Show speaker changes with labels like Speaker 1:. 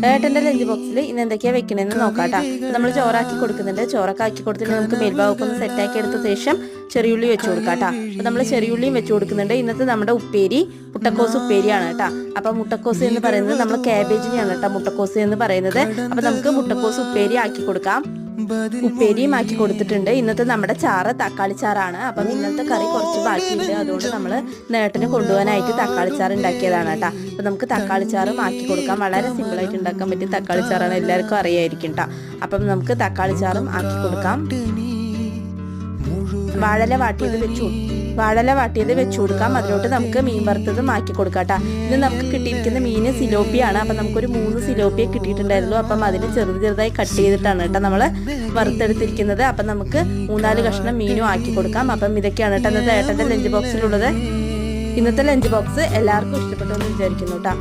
Speaker 1: ഏട്ടൻ്റെ ലഞ്ച് ബോക്സിൽ ഇന്ന് എന്തൊക്കെയാണ് വെക്കണമെന്ന് നോക്കാം കേട്ടോ. നമ്മൾ ചോറാക്കി കൊടുക്കുന്നുണ്ട്. ചോറൊക്കെ ആക്കി കൊടുത്തിട്ട് നമുക്ക് മേൽഭാഗമൊക്കെ ഒന്ന് സെറ്റാക്കി എടുത്ത ശേഷം ചെറിയുള്ളി വെച്ച് കൊടുക്കാം കേട്ടോ. അപ്പോൾ നമ്മൾ ചെറിയുള്ളിയും വെച്ച് കൊടുക്കുന്നുണ്ട്. ഇന്നത്തെ നമ്മുടെ ഉപ്പേരി മുട്ടക്കോസ് ഉപ്പേരിയാണ് കേട്ടോ. അപ്പം മുട്ടക്കോസ് എന്ന് പറയുന്നത് നമ്മൾ കാബേജിനെയാണ് കേട്ടോ മുട്ടക്കോസ് എന്ന് പറയുന്നത്. അപ്പം നമുക്ക് മുട്ടക്കോസ് ഉപ്പേരി ആക്കി കൊടുക്കാം. ഉപ്പേരിയും ആക്കി കൊടുത്തിട്ടുണ്ട്. ഇന്നത്തെ നമ്മുടെ ചാറ് തക്കാളി ചാറാണ്. അപ്പം ഇന്നത്തെ കറി കുറച്ച് ബാക്കിയുണ്ട്. അതുകൊണ്ട് നമ്മൾ നേട്ടന് കൊണ്ടുപോകാനായിട്ട് തക്കാളി ചാറ് ഉണ്ടാക്കിയതാണ് കേട്ടോ. അപ്പം നമുക്ക് തക്കാളി ചാറും ആക്കി കൊടുക്കാം. വളരെ സിമ്പിളായിട്ട് ഉണ്ടാക്കാൻ പറ്റിയ തക്കാളി ചാറാണ്, എല്ലാവർക്കും അറിയായിരിക്കും കേട്ടോ. അപ്പം നമുക്ക് തക്കാളി ചാറും ആക്കി കൊടുക്കാം. വാഴല വാട്ടിയത് വെച്ചു കൊടുക്കാം. അതിലോട്ട് നമുക്ക് മീൻ വറുത്തതും ആക്കി കൊടുക്കാം കേട്ടോ. ഇത് നമുക്ക് കിട്ടിയിരിക്കുന്ന മീൻ സിലോപ്പിയാണ്. അപ്പം നമുക്കൊരു 3 സിലോപ്പിയെ കിട്ടിയിട്ടുണ്ടായിരുന്നു. അപ്പം അതിന് ചെറുതായി കട്ട് ചെയ്തിട്ടാണ് കേട്ടോ നമ്മൾ വറുത്തെടുത്തിരിക്കുന്നത്. അപ്പം നമുക്ക് 3-4 കഷ്ണം മീനും ആക്കി കൊടുക്കാം. അപ്പം ഇതൊക്കെയാണ് കേട്ടോ ഇന്നത്തെ ഏട്ടൻ്റെ ലഞ്ച് ബോക്സിലുള്ളത്. ഇന്നത്തെ ലഞ്ച് ബോക്സ് എല്ലാവർക്കും ഇഷ്ടപ്പെട്ടു എന്ന് വിചാരിക്കുന്നു കേട്ടോ.